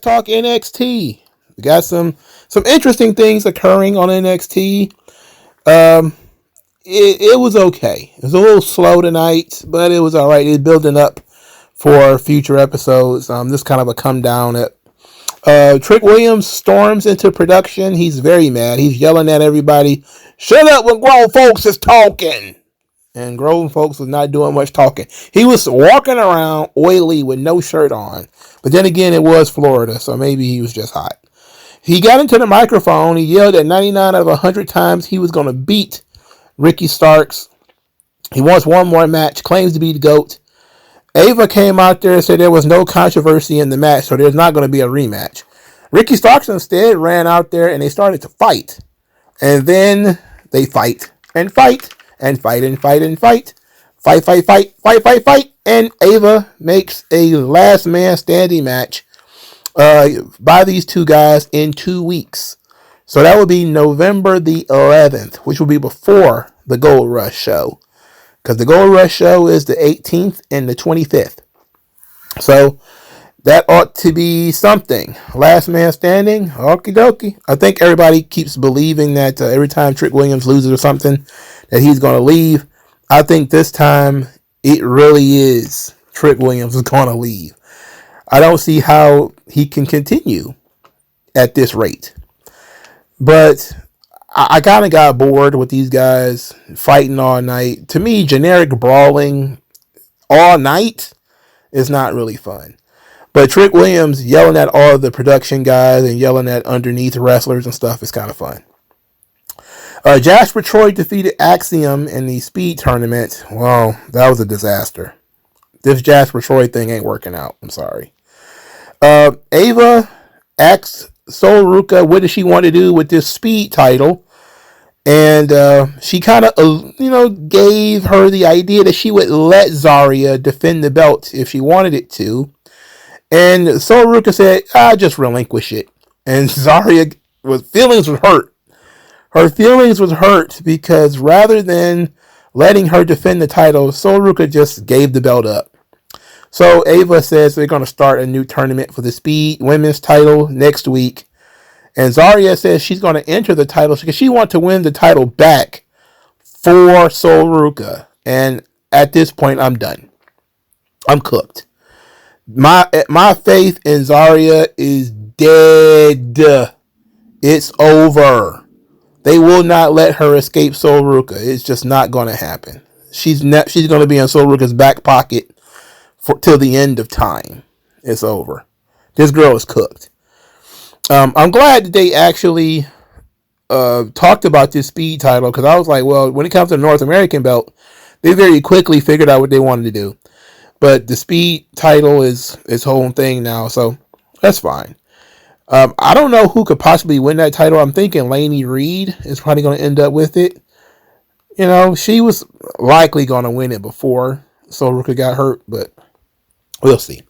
talk NXT. We got some interesting things occurring on NXT. It was okay. It was a little slow tonight, but it was all right. It's building up for future episodes. This kind of a come down at Trick Williams storms into production. He's very mad. He's yelling at everybody, "Shut up when grown folks is talking." And grown folks was not doing much talking. He was walking around oily with no shirt on. But then again, it was Florida, so maybe he was just hot. He got into the microphone. He yelled at 99 out of 100 times he was going to beat Ricky Starks. He wants one more match, claims to be the GOAT. Ava came out there and said there was no controversy in the match, so there's not going to be a rematch. Ricky Starks instead ran out there and they started to fight. And then they fight and fight and fight and fight and fight. Fight. And Ava makes a last man standing match by these two guys in 2 weeks. So that would be November the 11th, which will be before the Gold Rush show. Because the Gold Rush show is the 18th and the 25th. So that ought to be something. Last man standing. Okie dokie. I think everybody keeps believing that every time Trick Williams loses or something, that he's going to leave. I think this time it really is Trick Williams is going to leave. I don't see how he can continue at this rate. But I kind of got bored with these guys fighting all night. To me, generic brawling all night is not really fun. But Trick Williams yelling at all the production guys and yelling at underneath wrestlers and stuff is kind of fun. Jasper Troy defeated Axiom in the speed tournament. Well, that was a disaster. This Jasper Troy thing ain't working out. I'm sorry. Ava asked Sol Ruka what does she want to do with this speed title. And she kind of, gave her the idea that she would let Zarya defend the belt if she wanted it to. And Sol Ruka said, just relinquish it. And Zarya feelings was hurt. Her feelings was hurt because rather than letting her defend the title, Sol Ruka just gave the belt up. So Ava says they're going to start a new tournament for the Speed Women's title next week. And Zarya says she's going to enter the title because she wants to win the title back for Sol Ruka. And at this point, I'm done. I'm cooked. My faith in Zarya is dead. It's over. They will not let her escape Sol Ruka. It's just not going to happen. She's going to be in Sol Ruka's back pocket till the end of time. It's over. This girl is cooked. I'm glad that they actually talked about this speed title because I was like, well, when it comes to the North American belt, they very quickly figured out what they wanted to do. But the speed title is its whole thing now, so that's fine. I don't know who could possibly win that title. I'm thinking Lainey Reed is probably going to end up with it. She was likely going to win it before Sol Ruka got hurt, but we'll see.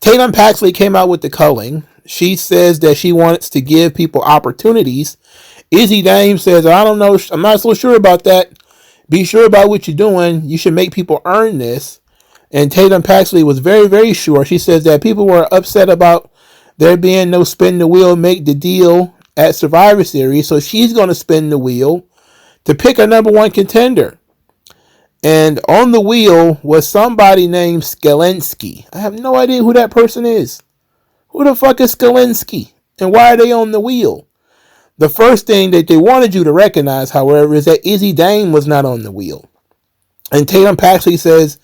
Tatum Paxley came out with the culling. She says that she wants to give people opportunities. Izzy Dame says, I don't know, I'm not so sure about that. Be sure about what you're doing. You should make people earn this. And Tatum Paxley was very, very sure. She says that people were upset about there being no spin the wheel, make the deal at Survivor Series. So she's going to spin the wheel to pick a number one contender. And on the wheel was somebody named Skelensky. I have no idea who that person is. Who the fuck is Skelensky? And why are they on the wheel? The first thing that they wanted you to recognize, however, is that Izzy Dame was not on the wheel. And Tatum Paxley says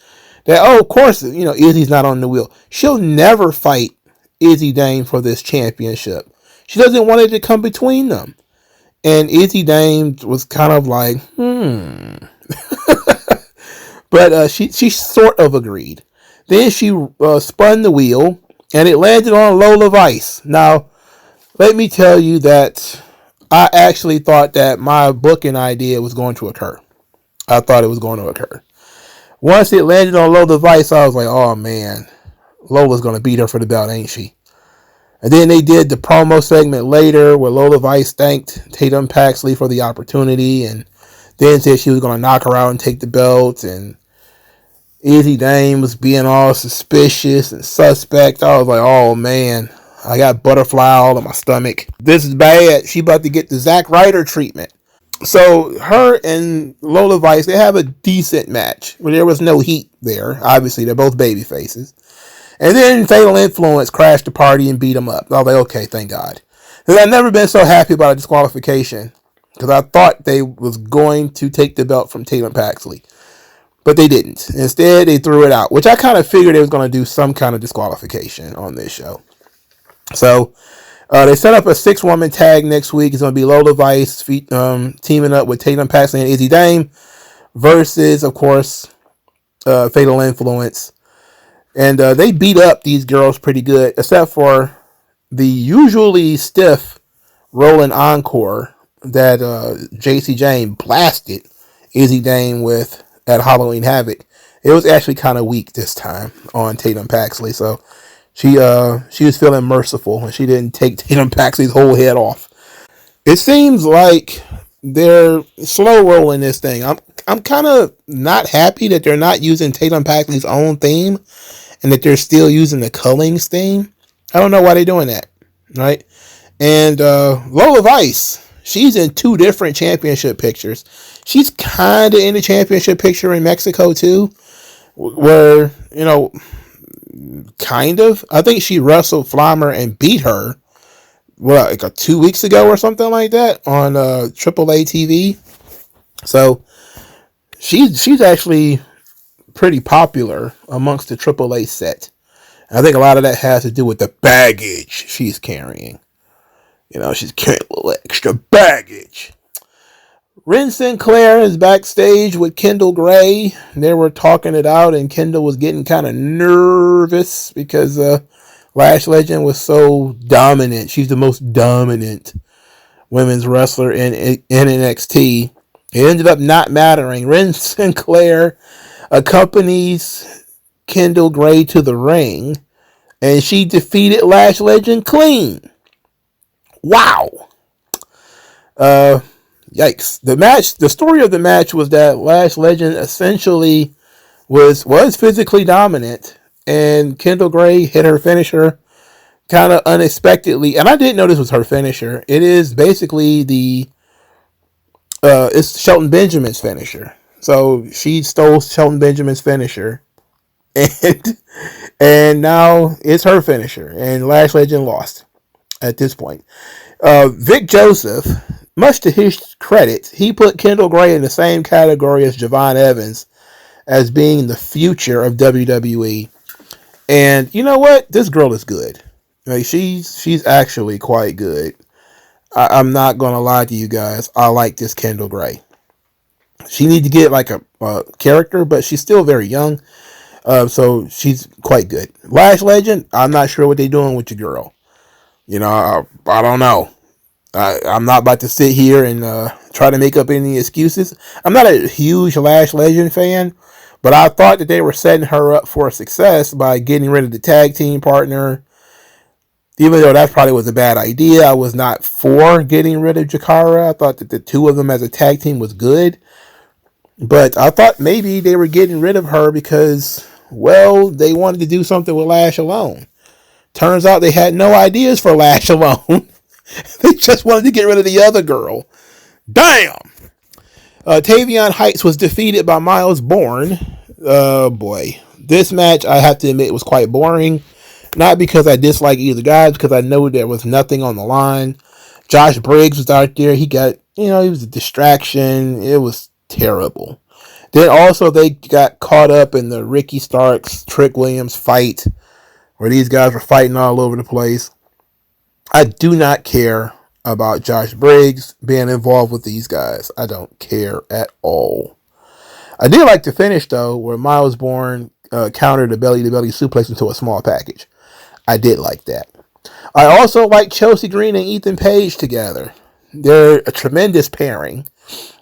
that, of course, Izzy's not on the wheel. She'll never fight Izzy Dame for this championship. She doesn't want it to come between them. And Izzy Dame was kind of like, But she sort of agreed. Then she spun the wheel, and it landed on Lola Vice. Now, let me tell you that I actually thought that my booking idea was going to occur. I thought it was going to occur. Once it landed on Lola Vice, I was like, oh man, Lola's going to beat her for the belt, ain't she? And then they did the promo segment later where Lola Vice thanked Tatum Paxley for the opportunity and then said she was going to knock her out and take the belt. And Izzy Dame was being all suspicious and suspect. I was like, oh man, I got butterfly all in my stomach. This is bad. She about to get the Zack Ryder treatment. So her and Lola Vice, they have a decent match where there was no heat there. Obviously, they're both baby faces. And then Fatal Influence crashed the party and beat them up. I was like, okay, thank God. Because I've never been so happy about a disqualification. Because I thought they was going to take the belt from Tatum Paxley. But they didn't. Instead, they threw it out. Which I kind of figured they was going to do some kind of disqualification on this show. So, they set up a 6-woman tag next week. It's going to be Lola Vice teaming up with Tatum Paxley and Izzy Dame. Versus, of course, Fatal Influence. And they beat up these girls pretty good. Except for the usually stiff Rolling Encore that JC Jane blasted Izzy Dame with at Halloween Havoc. It was actually kind of weak this time on Tatum Paxley. So she was feeling merciful and she didn't take Tatum Paxley's whole head off. It seems like they're slow rolling this thing. I'm kind of not happy that they're not using Tatum Paxley's own theme and that they're still using the Cullings theme. I don't know why they're doing that, right? And Lola Vice, she's in 2 different championship pictures. She's kind of in the championship picture in Mexico too, where, you know, kind of. I think she wrestled Flammer and beat her, like 2 weeks ago or something like that on AAA TV. So she's actually pretty popular amongst the AAA set. I think a lot of that has to do with the baggage she's carrying. You know, she's carrying a little extra baggage. Ren Sinclair is backstage with Kendall Gray. They were talking it out, and Kendall was getting kind of nervous because Lash Legend was so dominant. She's the most dominant women's wrestler in NXT. It ended up not mattering. Ren Sinclair accompanies Kendall Gray to the ring, and she defeated Lash Legend clean. Wow. Yikes. The story of the match was that Lash Legend essentially was physically dominant, and Kendall Gray hit her finisher kind of unexpectedly. And I didn't know this was her finisher. It is basically it's Shelton Benjamin's finisher. So she stole Shelton Benjamin's finisher, and now it's her finisher, and Lash Legend lost at this point. Vic Joseph, much to his credit, he put Kendall Gray in the same category as Javon Evans as being the future of WWE. And you know what? This girl is good. Like, she's actually quite good. I'm not going to lie to you guys. I like this Kendall Gray. She needs to get like a character, but she's still very young. So she's quite good. Lash Legend, I'm not sure what they're doing with your girl. You know, I don't know. I'm not about to sit here and try to make up any excuses. I'm not a huge Lash Legend fan, but I thought that they were setting her up for success by getting rid of the tag team partner. Even though that probably was a bad idea, I was not for getting rid of Jakara. I thought that the 2 of them as a tag team was good. But I thought maybe they were getting rid of her because, well, they wanted to do something with Lash alone. Turns out they had no ideas for Lash alone. They just wanted to get rid of the other girl. Damn! Tavion Heights was defeated by Miles Bourne. Boy. This match, I have to admit, was quite boring. Not because I dislike either guy, because I know there was nothing on the line. Josh Briggs was out there. He was a distraction. It was terrible. Then also they got caught up in the Ricky Starks, Trick Williams fight, where these guys were fighting all over the place. I do not care about Josh Briggs being involved with these guys. I don't care at all. I did like the finish, though, where Miles Bourne countered a belly-to-belly suplex into a small package. I did like that. I also like Chelsea Green and Ethan Page together. They're a tremendous pairing.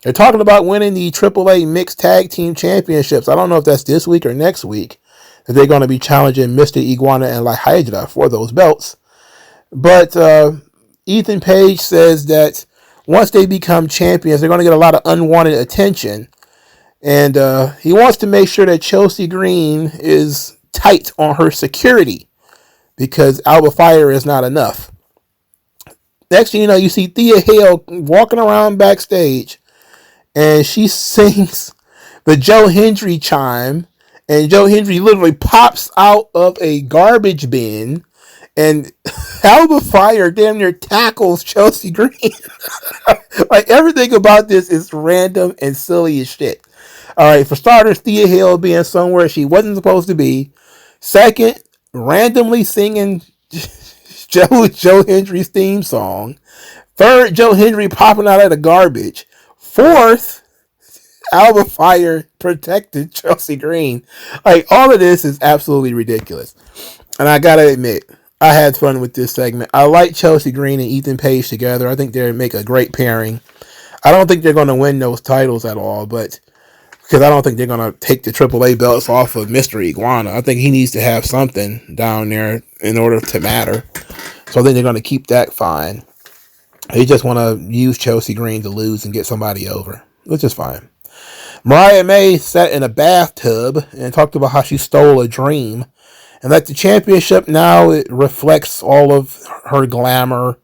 They're talking about winning the AAA Mixed Tag Team Championships. I don't know if that's this week or next week, that they're going to be challenging Mr. Iguana and La Hydra for those belts. But Ethan Page says that once they become champions, they're going to get a lot of unwanted attention. And he wants to make sure that Chelsea Green is tight on her security because Alba Fire is not enough. Next thing you know, you see Thea Hale walking around backstage, and she sings the Joe Hendry chime, and Joe Hendry literally pops out of a garbage bin, and Alba Fire damn near tackles Chelsea Green. Like, everything about this is random and silly as shit. All right, for starters, Thea Hale being somewhere she wasn't supposed to be. Second, randomly singing Joe Hendry's theme song. Third, Joe Hendry popping out of the garbage. Fourth, Alba Fire protected Chelsea Green. Like, all of this is absolutely ridiculous. And I gotta admit, I had fun with this segment. I like Chelsea Green and Ethan Page together. I think they make a great pairing. I don't think they're going to win those titles at all, but because I don't think they're going to take the AAA belts off of Mr. Iguana. I think he needs to have something down there in order to matter. So I think they're going to keep that fine. They just want to use Chelsea Green to lose and get somebody over, which is fine. Mariah May sat in a bathtub and talked about how she stole a dream. And that the championship now, it reflects all of her glamour,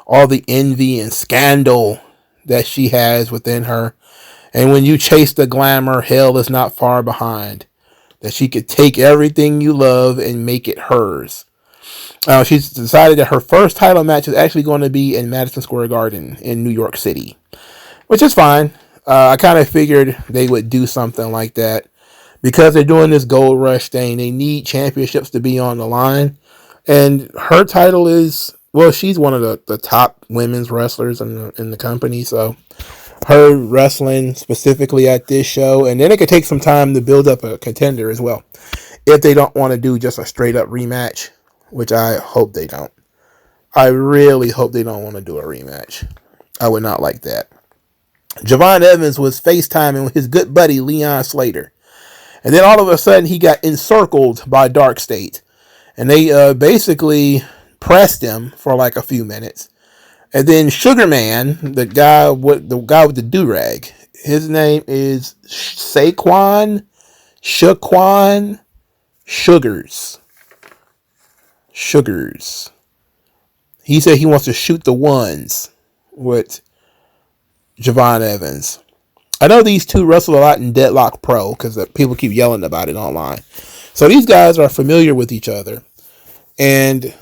all the envy and scandal that she has within her. And when you chase the glamour, hell is not far behind. That she could take everything you love and make it hers. She's decided that her first title match is actually going to be in Madison Square Garden in New York City, which is fine. I kind of figured they would do something like that. Because they're doing this gold rush thing, they need championships to be on the line. And her title is, well, she's one of the top women's wrestlers in the company. So her wrestling specifically at this show. And then it could take some time to build up a contender as well. If they don't want to do just a straight up rematch, which I hope they don't. I really hope they don't want to do a rematch. I would not like that. Javon Evans was FaceTiming with his good buddy Leon Slater. And then all of a sudden, he got encircled by Dark State. And they basically pressed him for like a few minutes. And then Sugar Man, the guy with the do-rag, his name is Shaquan Sugars. He said he wants to shoot the ones with Javon Evans. I know these two wrestle a lot in Deadlock Pro because people keep yelling about it online. So these guys are familiar with each other. And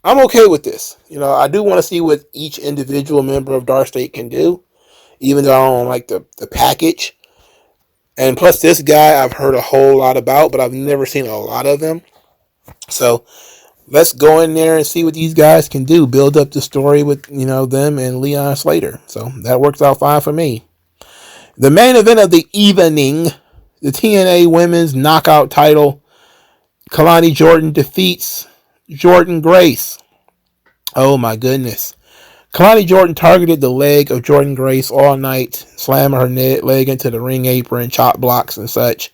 I'm okay with this. You know, I do want to see what each individual member of Dark State can do, even though I don't like the package. And plus, this guy I've heard a whole lot about, but I've never seen a lot of him. So let's go in there and see what these guys can do. Build up the story with, you know, them and Leon Slater. So that works out fine for me. The main event of the evening, the TNA Women's Knockout title. Kalani Jordan defeats Jordynne Grace. Oh my goodness. Kalani Jordan targeted the leg of Jordynne Grace all night, slamming her leg into the ring apron, chop blocks and such.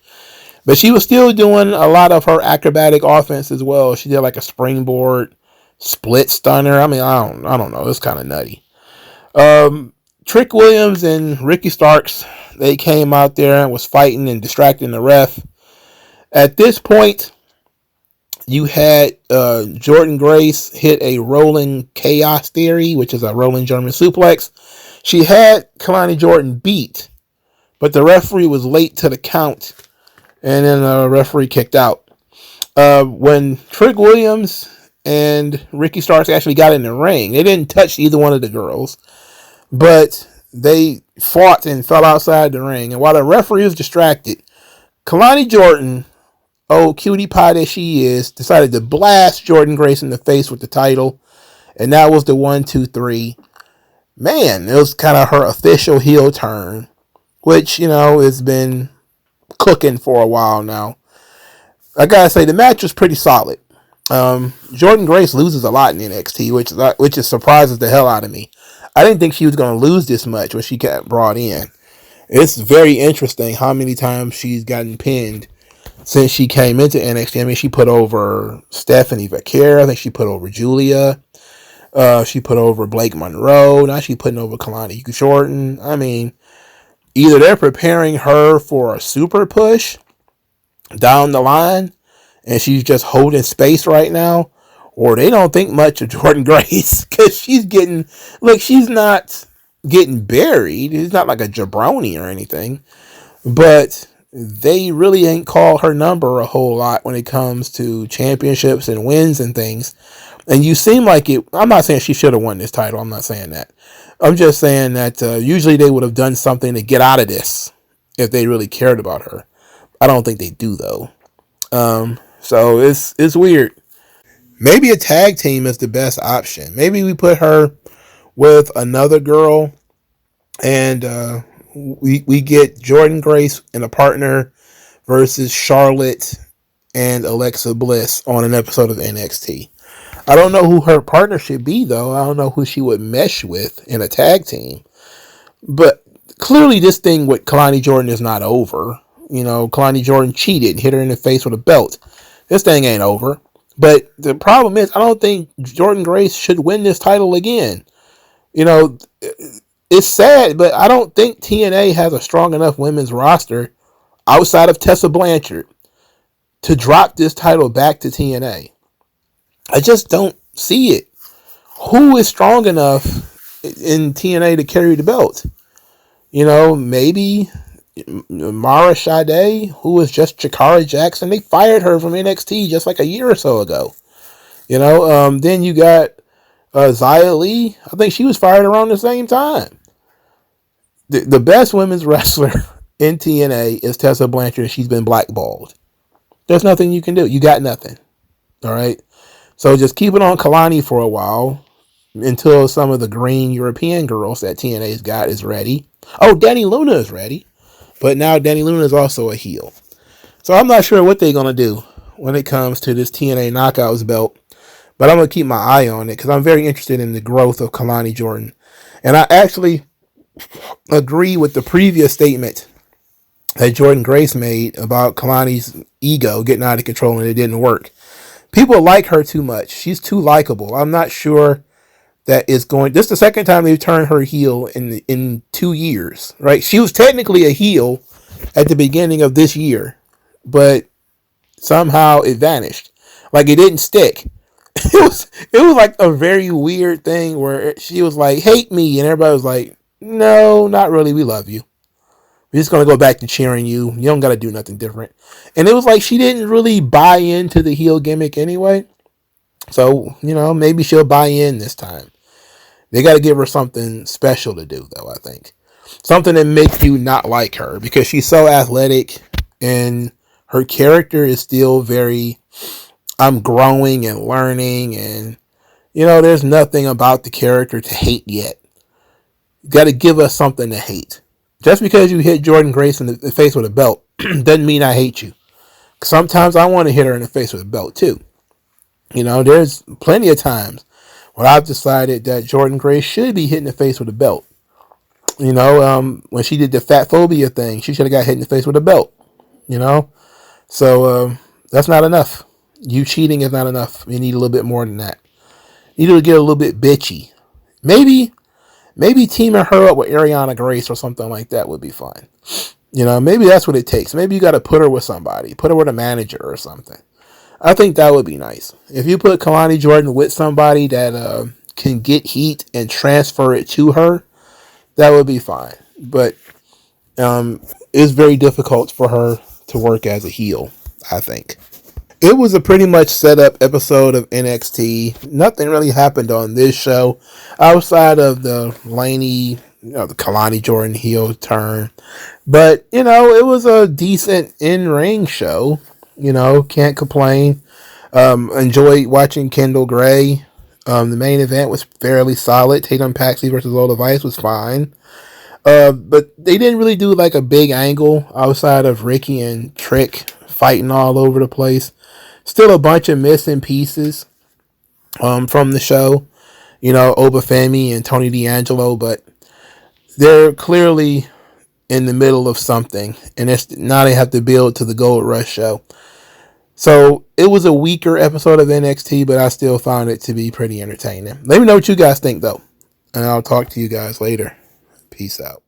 But she was still doing a lot of her acrobatic offense as well. She did like a springboard, split stunner. I mean, I don't know. It's kind of nutty. Trick Williams and Ricky Starks, they came out there and was fighting and distracting the ref. At this point, you had Jordynne Grace hit a rolling chaos theory, which is a rolling German suplex. She had Kalani Jordan beat, but the referee was late to the count, and then the referee kicked out. When Trick Williams and Ricky Starks actually got in the ring, they didn't touch either one of the girls, but they fought and fell outside the ring. And while the referee was distracted, Kalani Jordan, oh cutie pie that she is, decided to blast Jordynne Grace in the face with the title. And that was the 1, 2, 3. Man, it was kind of her official heel turn, which, you know, has been cooking for a while now. I gotta say, the match was pretty solid. Jordynne Grace loses a lot in NXT, which surprises the hell out of me. I didn't think she was going to lose this much when she got brought in. It's very interesting how many times she's gotten pinned since she came into NXT. I mean, she put over Stephanie Vaquera. I think she put over Julia. She put over Blake Monroe. Now she's putting over Kalani Jordan. I mean, either they're preparing her for a super push down the line, and she's just holding space right now, or they don't think much of Jordynne Grace because she's not getting buried. It's not like a jabroni or anything, but they really ain't called her number a whole lot when it comes to championships and wins and things. And you seem like it. I'm not saying she should have won this title. I'm not saying that. I'm just saying that usually they would have done something to get out of this if they really cared about her. I don't think they do though. So it's weird. Maybe a tag team is the best option. Maybe we put her with another girl, and we get Jordynne Grace and a partner versus Charlotte and Alexa Bliss on an episode of NXT. I don't know who her partner should be, though. I don't know who she would mesh with in a tag team. But clearly this thing with Kalani Jordan is not over. You know, Kalani Jordan cheated and hit her in the face with a belt. This thing ain't over. But the problem is, I don't think Jordynne Grace should win this title again. You know, it's sad, but I don't think TNA has a strong enough women's roster outside of Tessa Blanchard to drop this title back to TNA. I just don't see it. Who is strong enough in TNA to carry the belt? You know, maybe Mara Sade, who was just Chikara Jackson. They fired her from NXT just like a year or so ago. You know, then you got Xia Li. I think she was fired around the same time. The best women's wrestler in TNA is Tessa Blanchard, and she's been blackballed. There's nothing you can do. You got nothing. All right? So just keep it on Kalani for a while until some of the green European girls that TNA's got is ready. Oh, Danny Luna is ready. But now Danny Luna is also a heel. So I'm not sure what they're going to do when it comes to this TNA Knockouts belt. But I'm going to keep my eye on it because I'm very interested in the growth of Kalani Jordan. And I actually agree with the previous statement that Jordynne Grace made about Kalani's ego getting out of control and it didn't work. People like her too much. She's too likable. I'm not sure that is going. This is the second time they've turned her heel in 2 years, right? She was technically a heel at the beginning of this year, but somehow it vanished. Like it didn't stick. It was like a very weird thing where she was like, hate me, and everybody was like, no, not really. We love you. We're just going to go back to cheering you. You don't got to do nothing different. And it was like she didn't really buy into the heel gimmick anyway. So, you know, maybe she'll buy in this time. They got to give her something special to do, though, I think. Something that makes you not like her because she's so athletic and her character is still very, I'm growing and learning. And, you know, there's nothing about the character to hate yet. You got to give us something to hate. Just because you hit Jordynne Grace in the face with a belt doesn't mean I hate you. Sometimes I want to hit her in the face with a belt too. You know, there's plenty of times when I've decided that Jordynne Grace should be hit in the face with a belt. You know, when she did the fat phobia thing, she should have got hit in the face with a belt. You know, so that's not enough. You cheating is not enough. You need a little bit more than that. You need to get a little bit bitchy. Maybe teaming her up with Ariana Grace or something like that would be fun. You know, maybe that's what it takes. Maybe you got to put her with somebody. Put her with a manager or something. I think that would be nice. If you put Kalani Jordan with somebody that can get heat and transfer it to her, that would be fine. But it's very difficult for her to work as a heel, I think. It was a pretty much set up episode of NXT. Nothing really happened on this show outside of the Laney, the Kalani Jordan heel turn. But, you know, it was a decent in-ring show. You know, can't complain. Enjoyed watching Kendall Gray. The main event was fairly solid. Tatum Paxley versus Lola Vice was fine. But they didn't really do like a big angle outside of Ricky and Trick fighting all over the place. Still a bunch of missing pieces from the show. You know, Obafemi and Tony D'Angelo, but they're clearly in the middle of something. And now they have to build to the Gold Rush show. So it was a weaker episode of NXT, but I still found it to be pretty entertaining. Let me know what you guys think, though. And I'll talk to you guys later. Peace out.